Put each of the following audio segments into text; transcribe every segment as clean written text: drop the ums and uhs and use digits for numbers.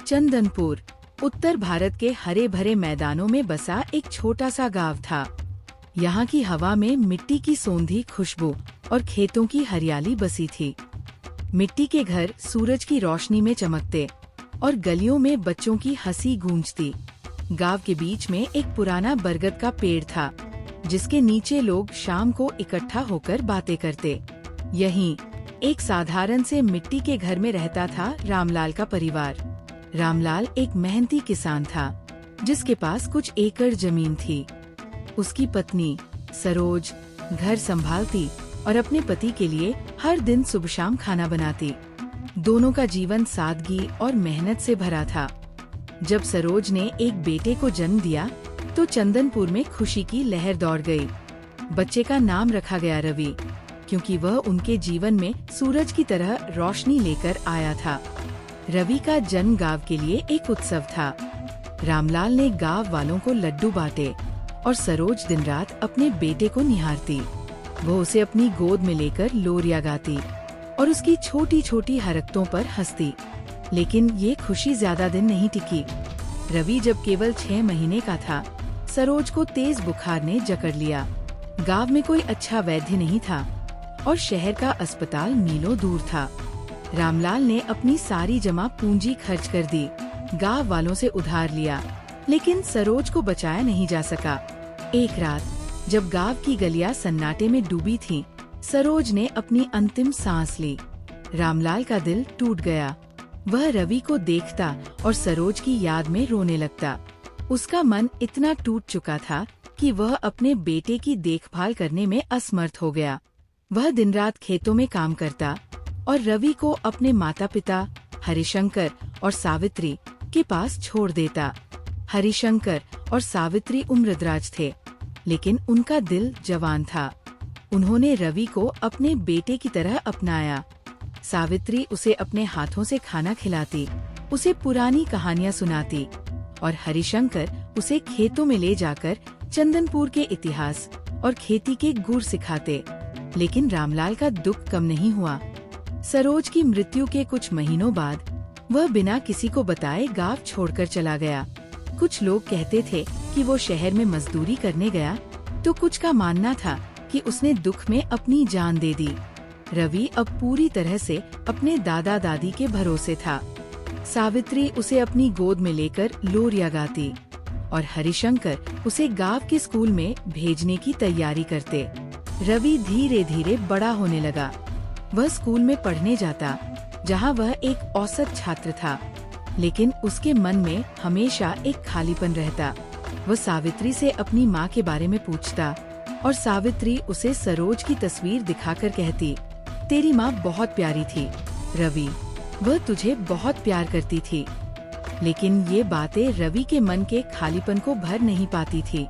चंदनपुर उत्तर भारत के हरे भरे मैदानों में बसा एक छोटा सा गांव था। यहाँ की हवा में मिट्टी की सौंधी खुशबू और खेतों की हरियाली बसी थी। मिट्टी के घर सूरज की रोशनी में चमकते और गलियों में बच्चों की हंसी गूंजती। गांव के बीच में एक पुराना बरगद का पेड़ था, जिसके नीचे लोग शाम को इकट्ठा होकर बातें करते। यहीं एक साधारण से मिट्टी के घर में रहता था रामलाल का परिवार। रामलाल एक मेहनती किसान था, जिसके पास कुछ एकड़ जमीन थी। उसकी पत्नी सरोज घर संभालती और अपने पति के लिए हर दिन सुबह शाम खाना बनाती। दोनों का जीवन सादगी और मेहनत से भरा था। जब सरोज ने एक बेटे को जन्म दिया, तो चंदनपुर में खुशी की लहर दौड़ गई। बच्चे का नाम रखा गया रवि, क्योंकि वह उनके जीवन में सूरज की तरह रोशनी लेकर आया था। रवि का जन्म गांव के लिए एक उत्सव था। रामलाल ने गांव वालों को लड्डू बांटे और सरोज दिन रात अपने बेटे को निहारती। वो उसे अपनी गोद में लेकर लोरियां गाती और उसकी छोटी छोटी हरकतों पर हंसती। लेकिन ये खुशी ज्यादा दिन नहीं टिकी। रवि जब केवल 6 महीने का था, सरोज को तेज बुखार ने जकड़ लिया। गांव में कोई अच्छा वैद्य नहीं था और शहर का अस्पताल मीलों दूर था। रामलाल ने अपनी सारी जमा पूंजी खर्च कर दी, गांव वालों से उधार लिया, लेकिन सरोज को बचाया नहीं जा सका। एक रात जब गांव की गलियां सन्नाटे में डूबी थीं, सरोज ने अपनी अंतिम सांस ली। रामलाल का दिल टूट गया। वह रवि को देखता और सरोज की याद में रोने लगता। उसका मन इतना टूट चुका था कि वह अपने बेटे की देखभाल करने में असमर्थ हो गया। वह दिन रात खेतों में काम करता और रवि को अपने माता पिता हरिशंकर और सावित्री के पास छोड़ देता। हरिशंकर और सावित्री उम्रदराज थे, लेकिन उनका दिल जवान था। उन्होंने रवि को अपने बेटे की तरह अपनाया। सावित्री उसे अपने हाथों से खाना खिलाती, उसे पुरानी कहानियाँ सुनाती और हरिशंकर उसे खेतों में ले जाकर चंदनपुर के इतिहास और खेती के गुर सिखाते। लेकिन रामलाल का दुख कम नहीं हुआ। सरोज की मृत्यु के कुछ महीनों बाद वह बिना किसी को बताए गांव छोड़कर चला गया। कुछ लोग कहते थे कि वो शहर में मजदूरी करने गया, तो कुछ का मानना था कि उसने दुख में अपनी जान दे दी। रवि अब पूरी तरह से अपने दादा दादी के भरोसे था। सावित्री उसे अपनी गोद में लेकर लोरियां गाती और हरिशंकर उसे गांव के स्कूल में भेजने की तैयारी करते। रवि धीरे धीरे बड़ा होने लगा। वह स्कूल में पढ़ने जाता, जहां वह एक औसत छात्र था, लेकिन उसके मन में हमेशा एक खालीपन रहता। वह सावित्री से अपनी माँ के बारे में पूछता और सावित्री उसे सरोज की तस्वीर दिखाकर कहती, तेरी माँ बहुत प्यारी थी रवि, वह तुझे बहुत प्यार करती थी। लेकिन ये बातें रवि के मन के खालीपन को भर नहीं पाती थी।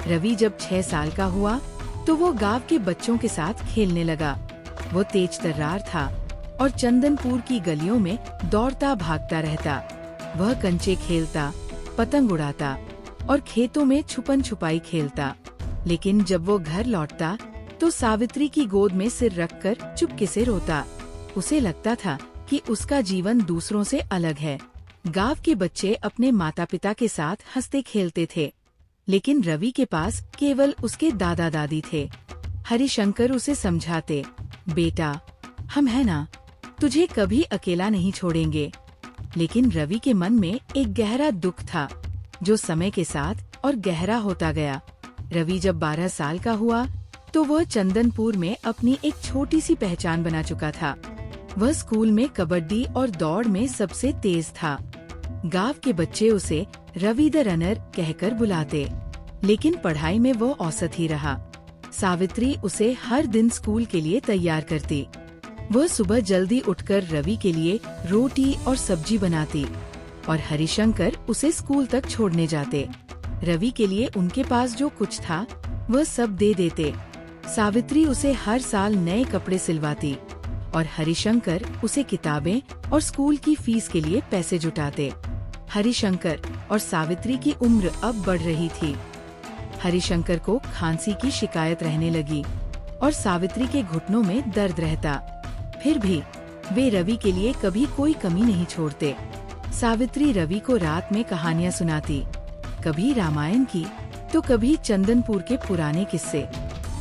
रवि जब 6 साल का हुआ, तो वो गांव के बच्चों के साथ खेलने लगा। वो तेज तर्रार था और चंदनपुर की गलियों में दौड़ता भागता रहता। वह कंचे खेलता, पतंग उड़ाता और खेतों में छुपन छुपाई खेलता। लेकिन जब वो घर लौटता, तो सावित्री की गोद में सिर रखकर चुपके से रोता। उसे लगता था कि उसका जीवन दूसरों से अलग है। गांव के बच्चे अपने माता पिता के साथ हंसते खेलते थे, लेकिन रवि के पास केवल उसके दादा दादी थे। हरिशंकर उसे समझाते, बेटा हम है ना, तुझे कभी अकेला नहीं छोड़ेंगे। लेकिन रवि के मन में एक गहरा दुख था, जो समय के साथ और गहरा होता गया। रवि जब 12 साल का हुआ, तो वह चंदनपुर में अपनी एक छोटी सी पहचान बना चुका था। वह स्कूल में कबड्डी और दौड़ में सबसे तेज था। गांव के बच्चे उसे रवि द रनर कहकर बुलाते, लेकिन पढ़ाई में वो औसत ही रहा। सावित्री उसे हर दिन स्कूल के लिए तैयार करती। वह सुबह जल्दी उठकर रवि के लिए रोटी और सब्जी बनाती और हरिशंकर उसे स्कूल तक छोड़ने जाते। रवि के लिए उनके पास जो कुछ था, वह सब दे देते। सावित्री उसे हर साल नए कपड़े सिलवाती और हरिशंकर उसे किताबें और स्कूल की फीस के लिए पैसे जुटाते। हरिशंकर और सावित्री की उम्र अब बढ़ रही थी। हरिशंकर को खांसी की शिकायत रहने लगी और सावित्री के घुटनों में दर्द रहता। फिर भी वे रवि के लिए कभी कोई कमी नहीं छोड़ते। सावित्री रवि को रात में कहानियाँ सुनाती, कभी रामायण की तो कभी चंदनपुर के पुराने किस्से।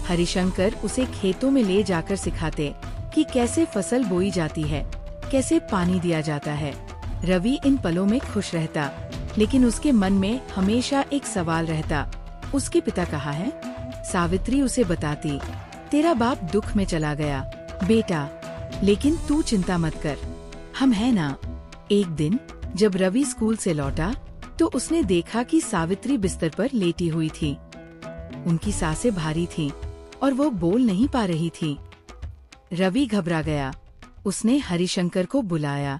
हरिशंकर उसे खेतों में ले जाकर सिखाते कि कैसे फसल बोई जाती है, कैसे पानी दिया जाता है। रवि इन पलों में खुश रहता, लेकिन उसके मन में हमेशा एक सवाल रहता, उसके पिता कहाँ है? सावित्री उसे बताती, तेरा बाप दुख में चला गया बेटा, लेकिन तू चिंता मत कर, हम हैं ना। एक दिन जब रवि स्कूल से लौटा तो उसने देखा कि सावित्री बिस्तर पर लेटी हुई थी। उनकी सांसें भारी थीं और वो बोल नहीं पा रही थी। रवि घबरा गया। उसने हरिशंकर को बुलाया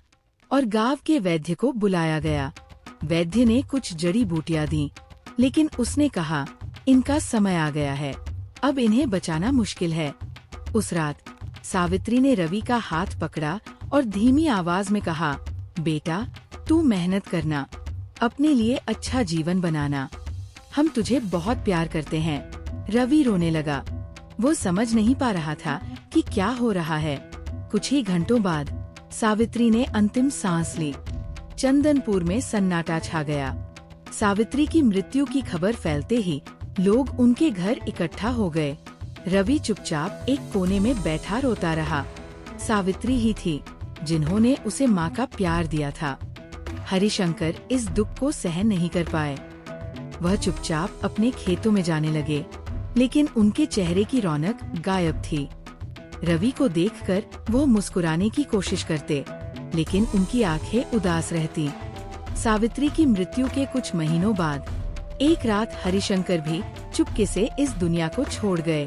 और गांव के वैद्य को बुलाया गया। वैद्य ने कुछ जड़ी बूटियां दी, लेकिन उसने कहा, इनका समय आ गया है, अब इन्हें बचाना मुश्किल है। उस रात सावित्री ने रवि का हाथ पकड़ा और धीमी आवाज में कहा, बेटा तू मेहनत करना, अपने लिए अच्छा जीवन बनाना, हम तुझे बहुत प्यार करते हैं। रवि रोने लगा। वो समझ नहीं पा रहा था कि क्या हो रहा है। कुछ ही घंटों बाद सावित्री ने अंतिम सांस ली। चंदनपुर में सन्नाटा छा गया। सावित्री की मृत्यु की खबर फैलते ही लोग उनके घर इकट्ठा हो गए। रवि चुपचाप एक कोने में बैठा रोता रहा। सावित्री ही थी जिन्होंने उसे माँ का प्यार दिया था। हरिशंकर इस दुख को सहन नहीं कर पाए। वह चुपचाप अपने खेतों में जाने लगे, लेकिन उनके चेहरे की रौनक गायब थी। रवि को देखकर वो मुस्कुराने की कोशिश करते, लेकिन उनकी आंखें उदास रहती। सावित्री की मृत्यु के कुछ महीनों बाद एक रात हरिशंकर भी चुपके से इस दुनिया को छोड़ गए।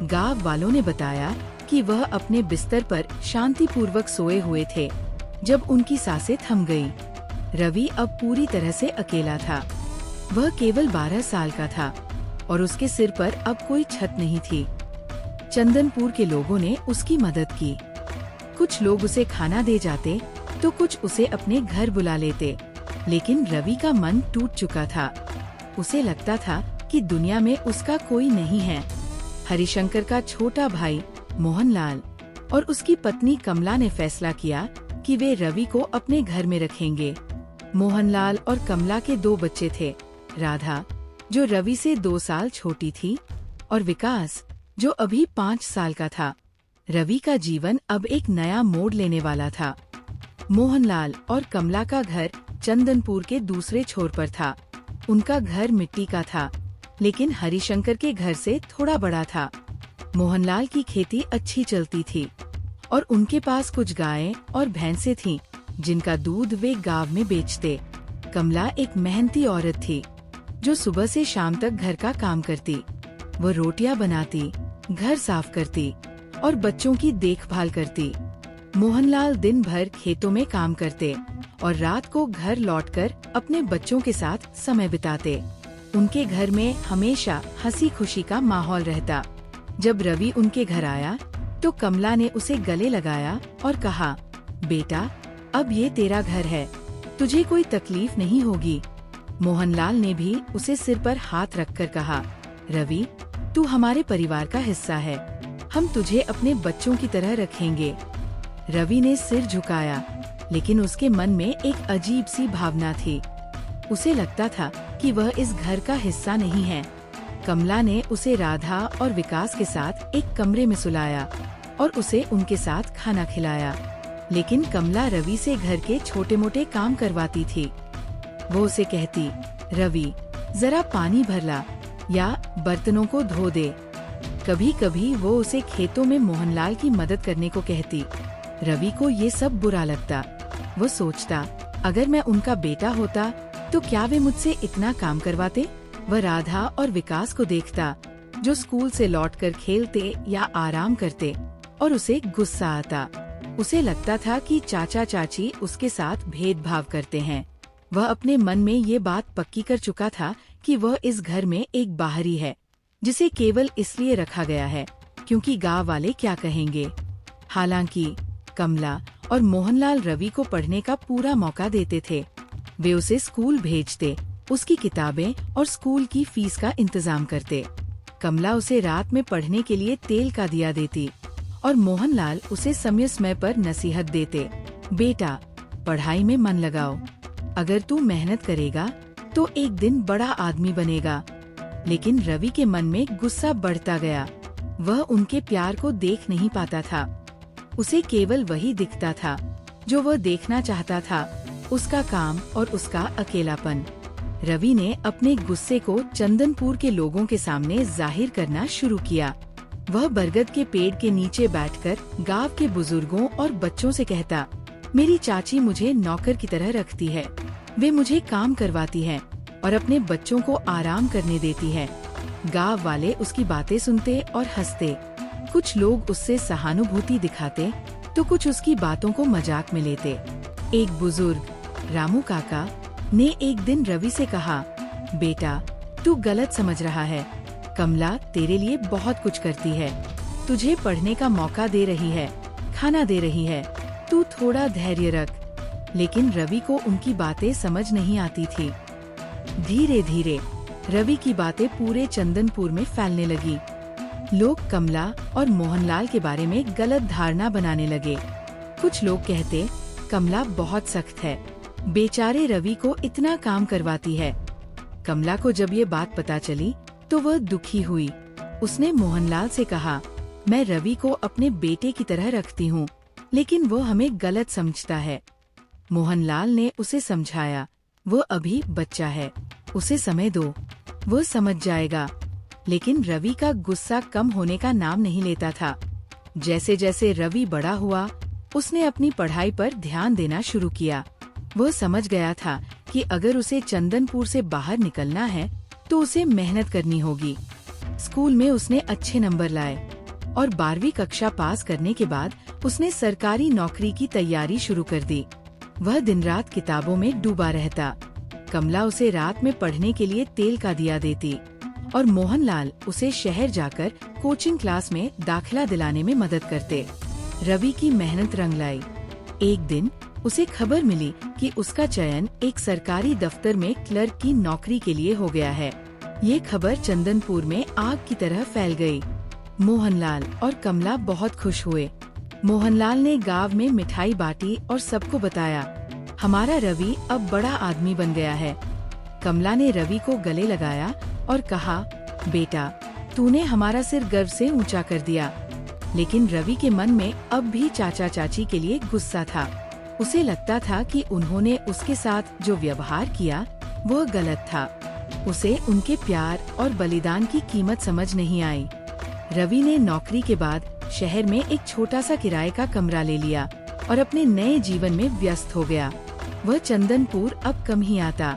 गांव वालों ने बताया कि वह अपने बिस्तर पर शांतिपूर्वक सोए हुए थे जब उनकी सांसें थम गईं। रवि अब पूरी तरह से अकेला था। वह केवल 12 साल का था और उसके सिर पर अब कोई छत नहीं थी। चंदनपुर के लोगों ने उसकी मदद की। कुछ लोग उसे खाना दे जाते तो कुछ उसे अपने घर बुला लेते, लेकिन रवि का मन टूट चुका था। उसे लगता था कि दुनिया में उसका कोई नहीं है। हरिशंकर का छोटा भाई मोहनलाल और उसकी पत्नी कमला ने फैसला किया कि वे रवि को अपने घर में रखेंगे। मोहनलाल और कमला के 2 बच्चे थे, राधा जो रवि से 2 साल छोटी थी और विकास जो अभी 5 साल का था। रवि का जीवन अब एक नया मोड़ लेने वाला था। मोहनलाल और कमला का घर चंदनपुर के दूसरे छोर पर था। उनका घर मिट्टी का था, लेकिन हरिशंकर के घर से थोड़ा बड़ा था। मोहनलाल की खेती अच्छी चलती थी और उनके पास कुछ गायें और भैंसें थीं, जिनका दूध वे गांव में बेचते। कमला एक मेहनती औरत थी जो सुबह से शाम तक घर का काम करती। वो रोटियां बनाती, घर साफ करती और बच्चों की देखभाल करती। मोहनलाल दिन भर खेतों में काम करते और रात को घर लौटकर अपने बच्चों के साथ समय बिताते। उनके घर में हमेशा हंसी खुशी का माहौल रहता। जब रवि उनके घर आया तो कमला ने उसे गले लगाया और कहा, बेटा अब ये तेरा घर है, तुझे कोई तकलीफ नहीं होगी। मोहनलाल ने भी उसे सिर पर हाथ रखकर कहा, रवि तू हमारे परिवार का हिस्सा है, हम तुझे अपने बच्चों की तरह रखेंगे। रवि ने सिर झुकाया, लेकिन उसके मन में एक अजीब सी भावना थी। उसे लगता था कि वह इस घर का हिस्सा नहीं है। कमला ने उसे राधा और विकास के साथ एक कमरे में सुलाया और उसे उनके साथ खाना खिलाया, लेकिन कमला रवि से घर के छोटे मोटे काम करवाती थी। वो उसे कहती, रवि जरा पानी भर ला या बर्तनों को धो दे। कभी कभी वो उसे खेतों में मोहनलाल की मदद करने को कहती। रवि को ये सब बुरा लगता। वो सोचता, अगर मैं उनका बेटा होता तो क्या वे मुझसे इतना काम करवाते। वह राधा और विकास को देखता जो स्कूल से लौटकर खेलते या आराम करते और उसे गुस्सा आता। उसे लगता था कि चाचा चाची उसके साथ भेदभाव करते हैं। वह अपने मन में ये बात पक्की कर चुका था कि वह इस घर में एक बाहरी है, जिसे केवल इसलिए रखा गया है क्योंकि गांव वाले क्या कहेंगे। हालांकि कमला और मोहनलाल रवि को पढ़ने का पूरा मौका देते थे। वे उसे स्कूल भेजते, उसकी किताबें और स्कूल की फीस का इंतजाम करते। कमला उसे रात में पढ़ने के लिए तेल का दिया देती और मोहनलाल उसे समय समय पर नसीहत देते, बेटा पढ़ाई में मन लगाओ, अगर तू मेहनत करेगा तो एक दिन बड़ा आदमी बनेगा। लेकिन रवि के मन में गुस्सा बढ़ता गया। वह उनके प्यार को देख नहीं पाता था। उसे केवल वही दिखता था जो वह देखना चाहता था, उसका काम और उसका अकेलापन। रवि ने अपने गुस्से को चंदनपुर के लोगों के सामने जाहिर करना शुरू किया। वह बरगद के पेड़ के नीचे बैठकर गांव के बुजुर्गों और बच्चों से कहता, मेरी चाची मुझे नौकर की तरह रखती है। वे मुझे काम करवाती है और अपने बच्चों को आराम करने देती है। गांव वाले उसकी बातें सुनते और हंसते। कुछ लोग उससे सहानुभूति दिखाते तो कुछ उसकी बातों को मजाक में लेते। एक बुजुर्ग, रामू काका, ने एक दिन रवि से कहा, बेटा तू गलत समझ रहा है। कमला तेरे लिए बहुत कुछ करती है, तुझे पढ़ने का मौका दे रही है, खाना दे रही है, तू थोड़ा धैर्य रख। लेकिन रवि को उनकी बातें समझ नहीं आती थी। धीरे धीरे रवि की बातें पूरे चंदनपुर में फैलने लगी। लोग कमला और मोहनलाल के बारे में गलत धारणा बनाने लगे। कुछ लोग कहते, कमला बहुत सख्त है, बेचारे रवि को इतना काम करवाती है। कमला को जब ये बात पता चली तो वह दुखी हुई। उसने मोहनलाल से कहा, मैं रवि को अपने बेटे की तरह रखती हूँ, लेकिन वो हमें गलत समझता है। मोहनलाल ने उसे समझाया, वो अभी बच्चा है, उसे समय दो, वो समझ जाएगा। लेकिन रवि का गुस्सा कम होने का नाम नहीं लेता था। जैसे जैसे रवि बड़ा हुआ, उसने अपनी पढ़ाई पर ध्यान देना शुरू किया। वह समझ गया था कि अगर उसे चंदनपुर से बाहर निकलना है तो उसे मेहनत करनी होगी। स्कूल में उसने अच्छे नंबर लाए और 12वीं कक्षा पास करने के बाद उसने सरकारी नौकरी की तैयारी शुरू कर दी। वह दिन रात किताबों में डूबा रहता। कमला उसे रात में पढ़ने के लिए तेल का दिया देती और मोहनलाल उसे शहर जाकर कोचिंग क्लास में दाखिला दिलाने में मदद करते। रवि की मेहनत रंग लाई। एक दिन उसे खबर मिली कि उसका चयन एक सरकारी दफ्तर में क्लर्क की नौकरी के लिए हो गया है। ये खबर चंदनपुर में आग की तरह फैल गई। मोहनलाल और कमला बहुत खुश हुए। मोहनलाल ने गांव में मिठाई बांटी और सबको बताया, हमारा रवि अब बड़ा आदमी बन गया है। कमला ने रवि को गले लगाया और कहा, बेटा तूने हमारा सिर गर्व से ऊंचा कर दिया। लेकिन रवि के मन में अब भी चाचा चाची के लिए गुस्सा था। उसे लगता था कि उन्होंने उसके साथ जो व्यवहार किया वह गलत था। उसे उनके प्यार और बलिदान की कीमत समझ नहीं आई। रवि ने नौकरी के बाद शहर में एक छोटा सा किराए का कमरा ले लिया और अपने नए जीवन में व्यस्त हो गया। वह चंदनपुर अब कम ही आता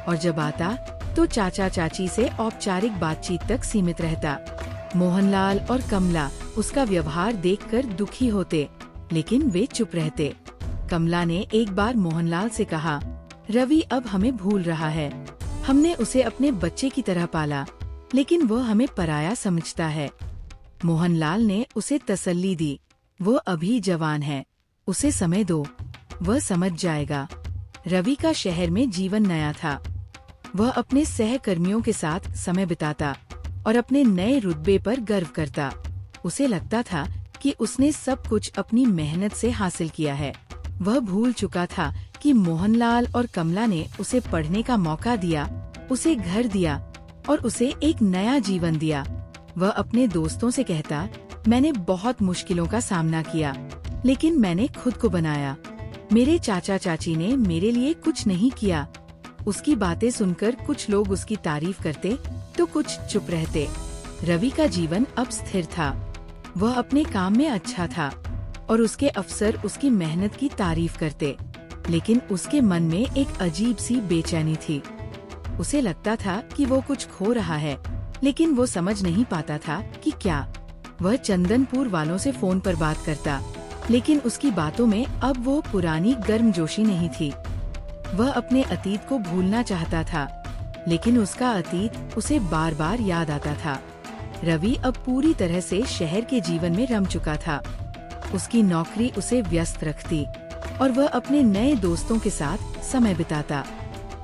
और जब आता तो चाचा चाची से औपचारिक बातचीत तक सीमित रहता। मोहनलाल और कमला उसका व्यवहार देखकर दुखी होते, लेकिन वे चुप रहते। कमला ने एक बार मोहनलाल से कहा, रवि अब हमें भूल रहा है। हमने उसे अपने बच्चे की तरह पाला, लेकिन वह हमें पराया समझता है। मोहनलाल ने उसे तसल्ली दी, वो अभी जवान है, उसे समय दो, वह समझ जाएगा। रवि का शहर में जीवन नया था। वह अपने सहकर्मियों के साथ समय बिताता और अपने नए रुतबे पर गर्व करता। उसे लगता था कि उसने सब कुछ अपनी मेहनत से हासिल किया है। वह भूल चुका था कि मोहनलाल और कमला ने उसे पढ़ने का मौका दिया, उसे घर दिया और उसे एक नया जीवन दिया। वह अपने दोस्तों से कहता, मैंने बहुत मुश्किलों का सामना किया, लेकिन मैंने खुद को बनाया। मेरे चाचा चाची ने मेरे लिए कुछ नहीं किया। उसकी बातें सुनकर कुछ लोग उसकी तारीफ करते तो कुछ चुप रहते। रवि का जीवन अब स्थिर था। वह अपने काम में अच्छा था और उसके अफसर उसकी मेहनत की तारीफ करते, लेकिन उसके मन में एक अजीब सी बेचैनी थी। उसे लगता था कि वो कुछ खो रहा है, लेकिन वो समझ नहीं पाता था कि क्या। वह चंदनपुर वालों से फोन पर बात करता, लेकिन उसकी बातों में अब वो पुरानी गर्मजोशी नहीं थी। वह अपने अतीत को भूलना चाहता था, लेकिन उसका अतीत उसे बार बार याद आता था। रवि अब पूरी तरह से शहर के जीवन में रम चुका था। उसकी नौकरी उसे व्यस्त रखती और वह अपने नए दोस्तों के साथ समय बिताता।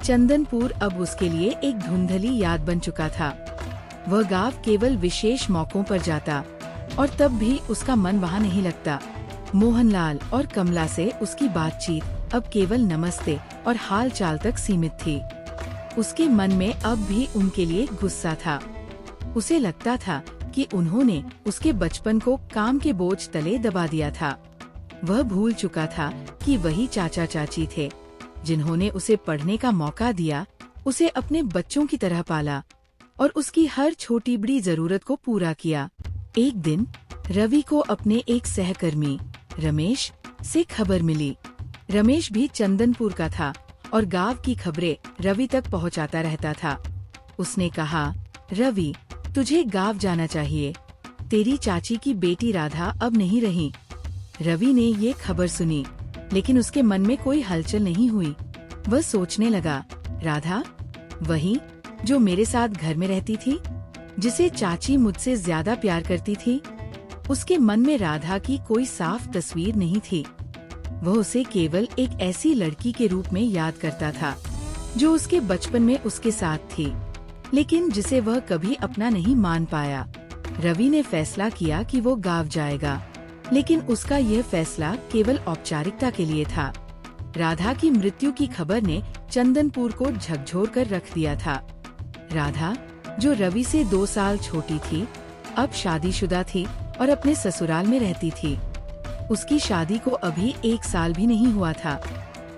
चंदनपुर अब उसके लिए एक धुंधली याद बन चुका था। वह गांव केवल विशेष मौकों पर जाता और तब भी उसका मन वहाँ नहीं लगता। मोहनलाल और कमला से उसकी बातचीत अब केवल नमस्ते और हाल चाल तक सीमित थी। उसके मन में अब भी उनके लिए गुस्सा था। उसे लगता था कि उन्होंने उसके बचपन को काम के बोझ तले दबा दिया था। वह भूल चुका था कि वही चाचा चाची थे जिन्होंने उसे पढ़ने का मौका दिया, उसे अपने बच्चों की तरह पाला और उसकी हर छोटी बड़ी जरूरत को पूरा किया। एक दिन रवि को अपने एक सहकर्मी रमेश से खबर मिली। रमेश भी चंदनपुर का था और गांव की खबरें रवि तक पहुंचाता रहता था। उसने कहा, रवि, तुझे गांव जाना चाहिए। तेरी चाची की बेटी राधा अब नहीं रही। रवि ने ये खबर सुनी, लेकिन उसके मन में कोई हलचल नहीं हुई। वह सोचने लगा, राधा, वही जो मेरे साथ घर में रहती थी, जिसे चाची मुझसे ज्यादा प्यार करती थी। उसके मन में राधा की कोई साफ तस्वीर नहीं थी। वह उसे केवल एक ऐसी लड़की के रूप में याद करता था जो उसके बचपन में उसके साथ थी, लेकिन जिसे वह कभी अपना नहीं मान पाया। रवि ने फैसला किया कि वो गांव जाएगा, लेकिन उसका यह फैसला केवल औपचारिकता के लिए था। राधा की मृत्यु की खबर ने चंदनपुर को झकझोर कर रख दिया था। राधा, जो रवि से 2 साल छोटी थी, अब शादीशुदा थी और अपने ससुराल में रहती थी। उसकी शादी को अभी 1 साल भी नहीं हुआ था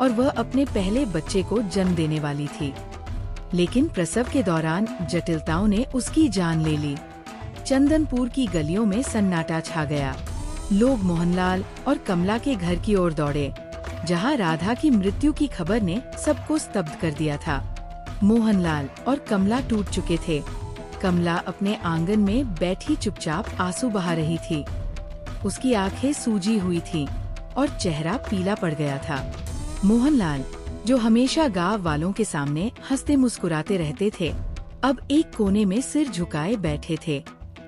और वह अपने पहले बच्चे को जन्म देने वाली थी। लेकिन प्रसव के दौरान जटिलताओं ने उसकी जान ले ली। चंदनपुर की गलियों में सन्नाटा छा गया। लोग मोहनलाल और कमला के घर की ओर दौड़े, जहां राधा की मृत्यु की खबर ने सबको स्तब्ध कर दिया था। मोहनलाल और कमला टूट चुके थे। कमला अपने आंगन में बैठी चुपचाप आंसू बहा रही थी। उसकी आंखें सूजी हुई थीं और चेहरा पीला पड़ गया था। मोहनलाल, जो हमेशा गांव वालों के सामने हंसते मुस्कुराते रहते थे, अब एक कोने में सिर झुकाए बैठे थे।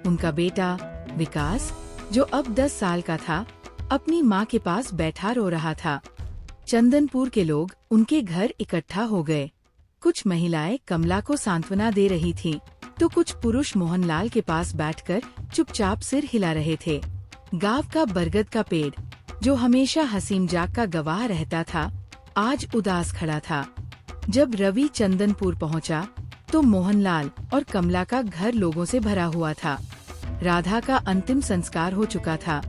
उनका बेटा विकास, जो अब 10 साल का था, अपनी माँ के पास बैठा रो रहा था। चंदनपुर के लोग उनके घर इकट्ठा हो गए। कुछ महिलाएं कमला को सांत्वना दे रही थीं, तो कुछ पुरुष मोहनलाल के पास बैठकर चुपचाप सिर हिला रहे थे। गांव का बरगद का पेड़, जो हमेशा हंसी मजाक का गवाह रहता था, आज उदास खड़ा था। जब रवि चंदनपुर पहुंचा, तो मोहनलाल और कमला का घर लोगों से भरा हुआ था। राधा का अंतिम संस्कार हो चुका था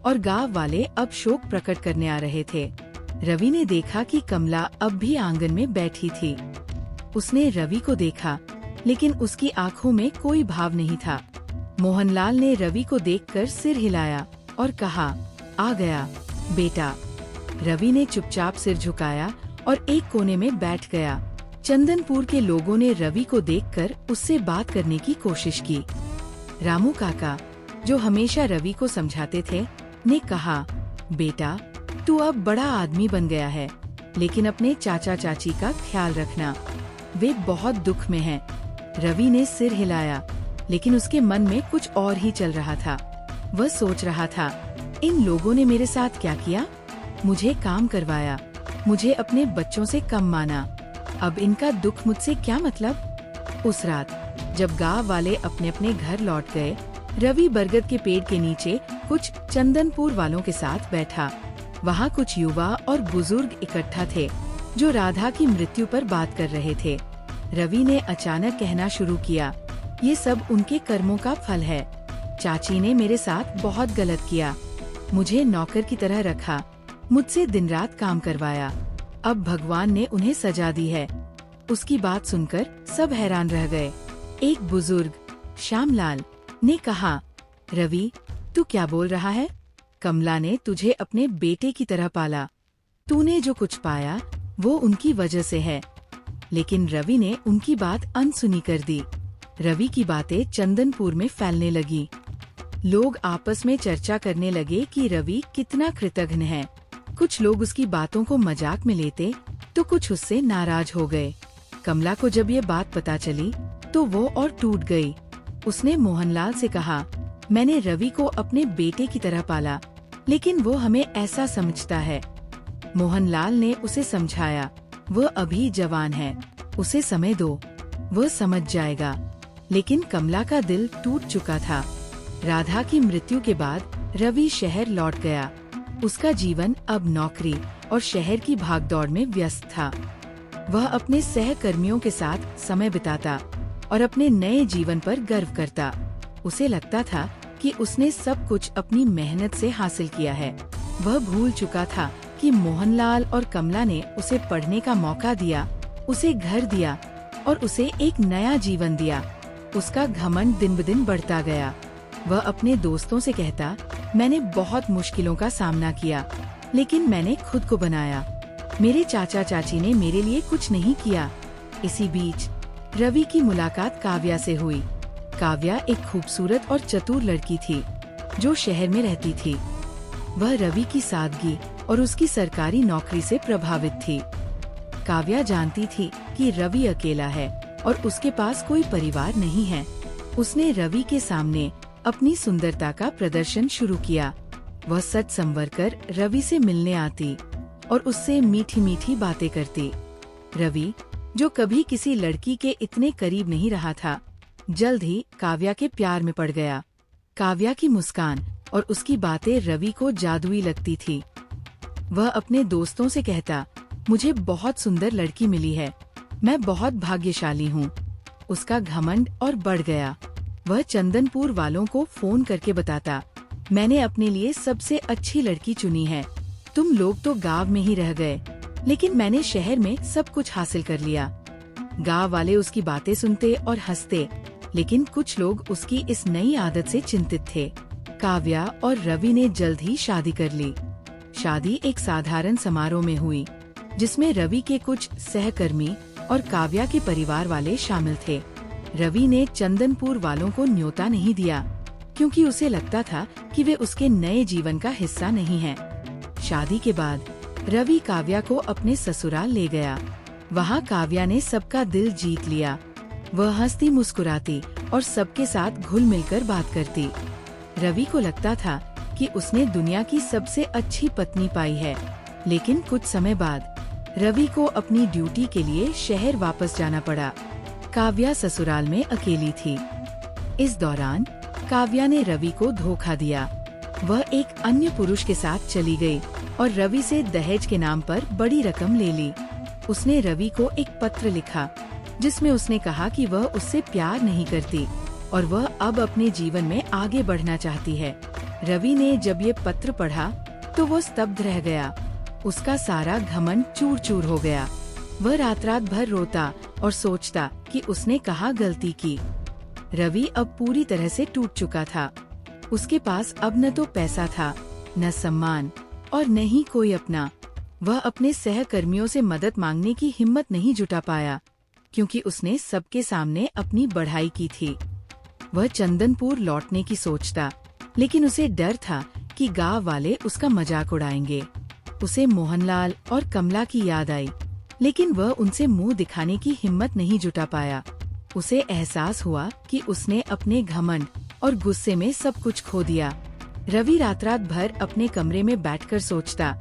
और गांव वाले अब शोक प्रकट करने आ रहे थे। रवि ने देखा कि कमला अब भी आंगन में बैठी थी। उसने रवि को देखा, लेकिन उसकी आंखों में कोई भाव नहीं था। मोहनलाल ने रवि को देखकर सिर हिलाया और कहा, आ गया बेटा। रवि ने चुपचाप सिर झुकाया और एक कोने में बैठ गया। चंदनपुर के लोगों ने रवि को देखकर उससे बात करने की कोशिश की। रामू काका, जो हमेशा रवि को समझाते थे, ने कहा, बेटा, तू अब बड़ा आदमी बन गया है, लेकिन अपने चाचा चाची का ख्याल रखना, वे बहुत दुख में हैं। रवि ने सिर हिलाया, लेकिन उसके मन में कुछ और ही चल रहा था। वह सोच रहा था, इन लोगों ने मेरे साथ क्या किया? मुझे काम करवाया, मुझे अपने बच्चों से कम माना। अब इनका दुख मुझसे क्या मतलब? उस रात जब गांव वाले अपने अपने घर लौट गए, रवि बरगद के पेड़ के नीचे कुछ चंदनपुर वालों के साथ बैठा। वहाँ कुछ युवा और बुजुर्ग इकट्ठा थे, जो राधा की मृत्यु पर बात कर रहे थे। रवि ने अचानक कहना शुरू किया, ये सब उनके कर्मों का फल है। चाची ने मेरे साथ बहुत गलत किया, मुझे नौकर की तरह रखा, मुझसे दिन रात काम करवाया। अब भगवान ने उन्हें सजा दी है। उसकी बात सुनकर सब हैरान रह गए। एक बुजुर्ग, श्यामलाल, ने कहा, रवि, तू क्या बोल रहा है? कमला ने तुझे अपने बेटे की तरह पाला। तूने जो कुछ पाया वो उनकी वजह से है। लेकिन रवि ने उनकी बात अनसुनी कर दी। रवि की बातें चंदनपुर में फैलने लगी। लोग आपस में चर्चा करने लगे कि रवि कितना कृतघ्न है। कुछ लोग उसकी बातों को मजाक में लेते, तो कुछ उससे नाराज हो गए। कमला को जब ये बात पता चली, तो वो और टूट गई। उसने मोहनलाल से कहा, मैंने रवि को अपने बेटे की तरह पाला, लेकिन वो हमें ऐसा समझता है। मोहनलाल ने उसे समझाया, वह अभी जवान है, उसे समय दो, वह समझ जाएगा। लेकिन कमला का दिल टूट चुका था। राधा की मृत्यु के बाद रवि शहर लौट गया। उसका जीवन अब नौकरी और शहर की भागदौड़ में व्यस्त था। वह अपने सहकर्मियों के साथ समय बिताता और अपने नए जीवन पर गर्व करता। उसे लगता था कि उसने सब कुछ अपनी मेहनत से हासिल किया है। वह भूल चुका था कि मोहनलाल और कमला ने उसे पढ़ने का मौका दिया, उसे घर दिया और उसे एक नया जीवन दिया। उसका घमंड दिन ब दिन बढ़ता गया। वह अपने दोस्तों से कहता, मैंने बहुत मुश्किलों का सामना किया, लेकिन मैंने खुद को बनाया। मेरे चाचा चाची ने मेरे लिए कुछ नहीं किया। इसी बीच रवि की मुलाकात काव्या से हुई। काव्या एक खूबसूरत और चतुर लड़की थी जो शहर में रहती थी। वह रवि की सादगी और उसकी सरकारी नौकरी से प्रभावित थी। काव्या जानती थी कि रवि अकेला है और उसके पास कोई परिवार नहीं है। उसने रवि के सामने अपनी सुंदरता का प्रदर्शन शुरू किया। वह सच संवर कर रवि से मिलने आती और उससे मीठी मीठी बातें करती। रवि, जो कभी किसी लड़की के इतने करीब नहीं रहा था, जल्द ही काव्या के प्यार में पड़ गया। काव्या की मुस्कान और उसकी बातें रवि को जादुई लगती थी। वह अपने दोस्तों से कहता, मुझे बहुत सुंदर लड़की मिली है, मैं बहुत भाग्यशाली हूँ। उसका घमंड और बढ़ गया। वह चंदनपुर वालों को फोन करके बताता, मैंने अपने लिए सबसे अच्छी लड़की चुनी है। तुम लोग तो गांव में ही रह गए, लेकिन मैंने शहर में सब कुछ हासिल कर लिया। गांव वाले उसकी बातें सुनते और हंसते, लेकिन कुछ लोग उसकी इस नई आदत से चिंतित थे। काव्या और रवि ने जल्द ही शादी कर ली। शादी एक साधारण समारोह में हुई, जिसमें रवि के कुछ सहकर्मी और काव्या के परिवार वाले शामिल थे। रवि ने चंदनपुर वालों को न्योता नहीं दिया, क्योंकि उसे लगता था कि वे उसके नए जीवन का हिस्सा नहीं हैं। शादी के बाद रवि काव्या को अपने ससुराल ले गया। वहाँ काव्या ने सबका दिल जीत लिया। वह हंसती मुस्कुराती और सबके साथ घुल मिलकर बात करती। रवि को लगता था कि उसने दुनिया की सबसे अच्छी पत्नी पाई है। लेकिन कुछ समय बाद रवि को अपनी ड्यूटी के लिए शहर वापस जाना पड़ा। काव्या ससुराल में अकेली थी। इस दौरान काव्या ने रवि को धोखा दिया। वह एक अन्य पुरुष के साथ चली गई और रवि से दहेज के नाम पर बड़ी रकम ले ली। उसने रवि को एक पत्र लिखा, जिसमें उसने कहा कि वह उससे प्यार नहीं करती और वह अब अपने जीवन में आगे बढ़ना चाहती है। रवि ने जब ये पत्र पढ़ा तो वो स्तब्ध रह गया। उसका सारा घमंड चूर चूर हो गया। वह रात रात भर रोता और सोचता कि उसने कहाँ गलती की। रवि अब पूरी तरह से टूट चुका था। उसके पास अब न तो पैसा था, न सम्मान और न ही कोई अपना। वह अपने सहकर्मियों से मदद मांगने की हिम्मत नहीं जुटा पाया, क्योंकि उसने सबके सामने अपनी बढ़ाई की थी। वह चंदनपुर लौटने की सोचता, लेकिन उसे डर था कि गांव वाले उसका मजाक उड़ाएंगे। उसे मोहनलाल और कमला की याद आई, लेकिन वह उनसे मुंह दिखाने की हिम्मत नहीं जुटा पाया। उसे एहसास हुआ कि उसने अपने घमंड और गुस्से में सब कुछ खो दिया। रवि रात रात भर अपने कमरे में बैठकर सोचता,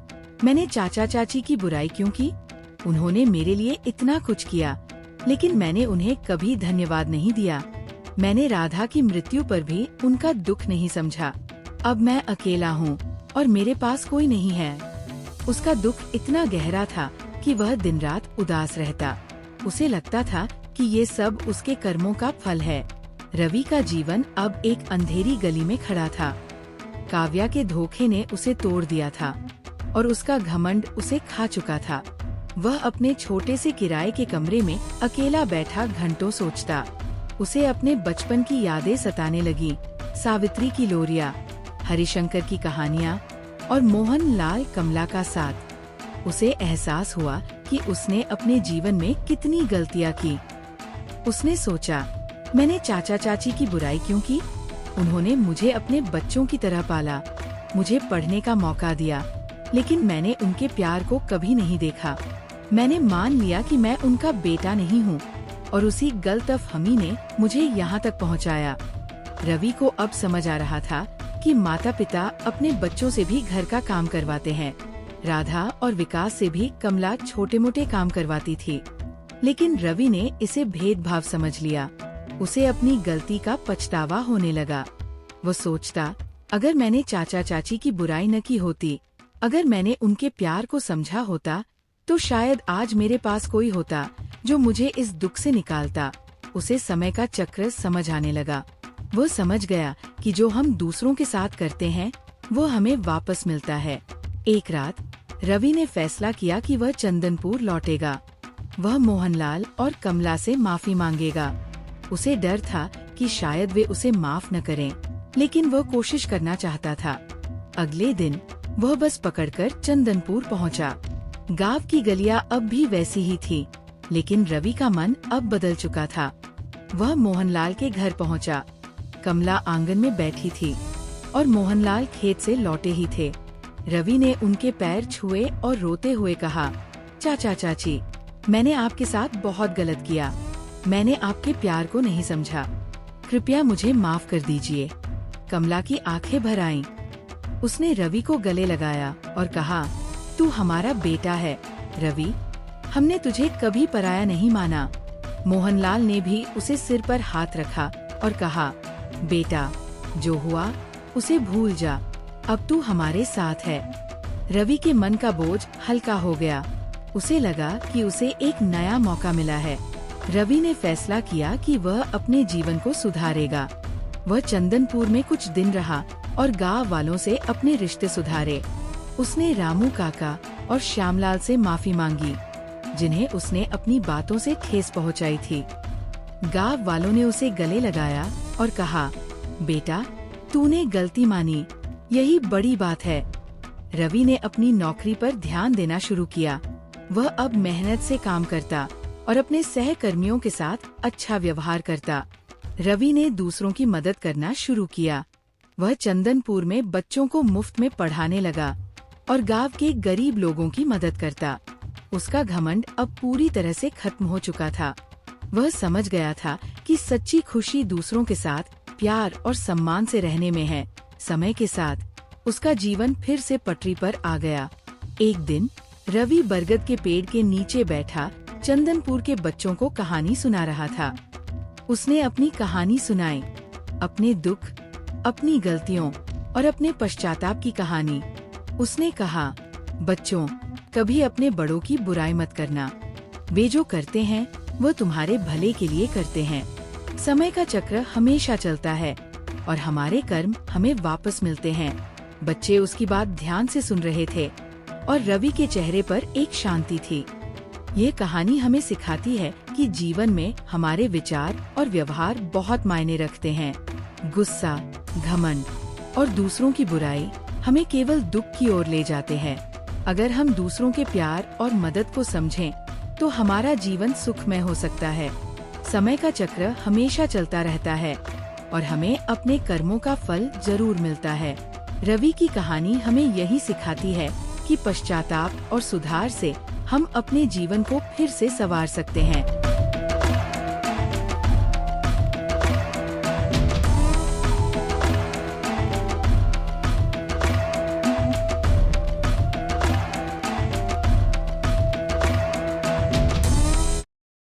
मैंने चाचा चाची की बुराई क्यों की? उन्होंने मेरे लिए इतना कुछ किया, लेकिन मैंने उन्हें कभी धन्यवाद नहीं दिया। मैंने राधा की मृत्यु पर भी उनका दुख नहीं समझा। अब मैं अकेला हूँ और मेरे पास कोई नहीं है। उसका दुख इतना गहरा था कि वह दिन रात उदास रहता। उसे लगता था कि ये सब उसके कर्मों का फल है। रवि का जीवन अब एक अंधेरी गली में खड़ा था। काव्या के धोखे ने उसे तोड़ दिया था और उसका घमंड उसे खा चुका था। वह अपने छोटे से किराए के कमरे में अकेला बैठा घंटों सोचता। उसे अपने बचपन की यादें सताने लगी। सावित्री की लोरिया, हरिशंकर की कहानियाँ और मोहनलाल कमला का साथ। उसे एहसास हुआ कि उसने अपने जीवन में कितनी गलतियाँ की। उसने सोचा, मैंने चाचा चाची की बुराई क्यों की? उन्होंने मुझे अपने बच्चों की तरह पाला, मुझे पढ़ने का मौका दिया, लेकिन मैंने उनके प्यार को कभी नहीं देखा। मैंने मान लिया कि मैं उनका बेटा नहीं हूँ और उसी गलतफहमी ने मुझे यहाँ तक पहुँचाया। रवि को अब समझ आ रहा था कि माता पिता अपने बच्चों से भी घर का काम करवाते हैं। राधा और विकास से भी कमला छोटे मोटे काम करवाती थी, लेकिन रवि ने इसे भेदभाव समझ लिया। उसे अपनी गलती का पछतावा होने लगा। वो सोचता, अगर मैंने चाचा चाची की बुराई न की होती अगर मैंने उनके प्यार को समझा होता तो शायद आज मेरे पास कोई होता जो मुझे इस दुख से निकालता। उसे समय का चक्र समझ आने लगा। वो समझ गया कि जो हम दूसरों के साथ करते हैं वो हमें वापस मिलता है। एक रात रवि ने फैसला किया कि वह चंदनपुर लौटेगा। वह मोहनलाल और कमला से माफी मांगेगा। उसे डर था कि शायद वे उसे माफ न करें, लेकिन वह कोशिश करना चाहता था। अगले दिन वह बस पकड़कर चंदनपुर पहुंचा। गांव की गलियां अब भी वैसी ही थी, लेकिन रवि का मन अब बदल चुका था। वह मोहनलाल के घर पहुंचा। कमला आंगन में बैठी थी और मोहनलाल खेत से लौटे ही थे। रवि ने उनके पैर छुए और रोते हुए कहा, चाचा चाची, मैंने आपके साथ बहुत गलत किया। मैंने आपके प्यार को नहीं समझा। कृपया मुझे माफ कर दीजिए। कमला की आंखें भर आईं। उसने रवि को गले लगाया और कहा, तू हमारा बेटा है रवि, हमने तुझे कभी पराया नहीं माना। मोहनलाल ने भी उसे सिर पर हाथ रखा और कहा, बेटा, जो हुआ उसे भूल जा, अब तू हमारे साथ है। रवि के मन का बोझ हल्का हो गया। उसे लगा कि उसे एक नया मौका मिला है। रवि ने फैसला किया कि वह अपने जीवन को सुधारेगा। वह चंदनपुर में कुछ दिन रहा और गांव वालों से अपने रिश्ते सुधारे। उसने रामू काका और श्यामलाल से माफी मांगी, जिन्हें उसने अपनी बातों से ठेस पहुंचाई थी। गांव वालों ने उसे गले लगाया और कहा, बेटा, तूने गलती मानी, यही बड़ी बात है। रवि ने अपनी नौकरी पर ध्यान देना शुरू किया। वह अब मेहनत से काम करता और अपने सहकर्मियों के साथ अच्छा व्यवहार करता। रवि ने दूसरों की मदद करना शुरू किया। वह चंदनपुर में बच्चों को मुफ्त में पढ़ाने लगा और गांव के गरीब लोगों की मदद करता। उसका घमंड अब पूरी तरह से खत्म हो चुका था। वह समझ गया था कि सच्ची खुशी दूसरों के साथ प्यार और सम्मान से रहने में है। समय के साथ उसका जीवन फिर से पटरी पर आ गया। एक दिन रवि बरगद के पेड़ के नीचे बैठा चंदनपुर के बच्चों को कहानी सुना रहा था। उसने अपनी कहानी सुनाई, अपने दुख, अपनी गलतियों और अपने पश्चाताप की कहानी। उसने कहा, बच्चों, कभी अपने बड़ों की बुराई मत करना। वे जो करते हैं वो तुम्हारे भले के लिए करते हैं। समय का चक्र हमेशा चलता है और हमारे कर्म हमें वापस मिलते हैं। बच्चे उसकी बात ध्यान से सुन रहे थे और रवि के चेहरे पर एक शांति थी। ये कहानी हमें सिखाती है कि जीवन में हमारे विचार और व्यवहार बहुत मायने रखते हैं। गुस्सा, घमंड और दूसरों की बुराई हमें केवल दुख की ओर ले जाते हैं। अगर हम दूसरों के प्यार और मदद को समझें, तो हमारा जीवन सुखमय हो सकता है। समय का चक्र हमेशा चलता रहता है और हमें अपने कर्मों का फल जरूर मिलता है। रवि की कहानी हमें यही सिखाती है कि पश्चाताप और सुधार से हम अपने जीवन को फिर से संवार सकते हैं।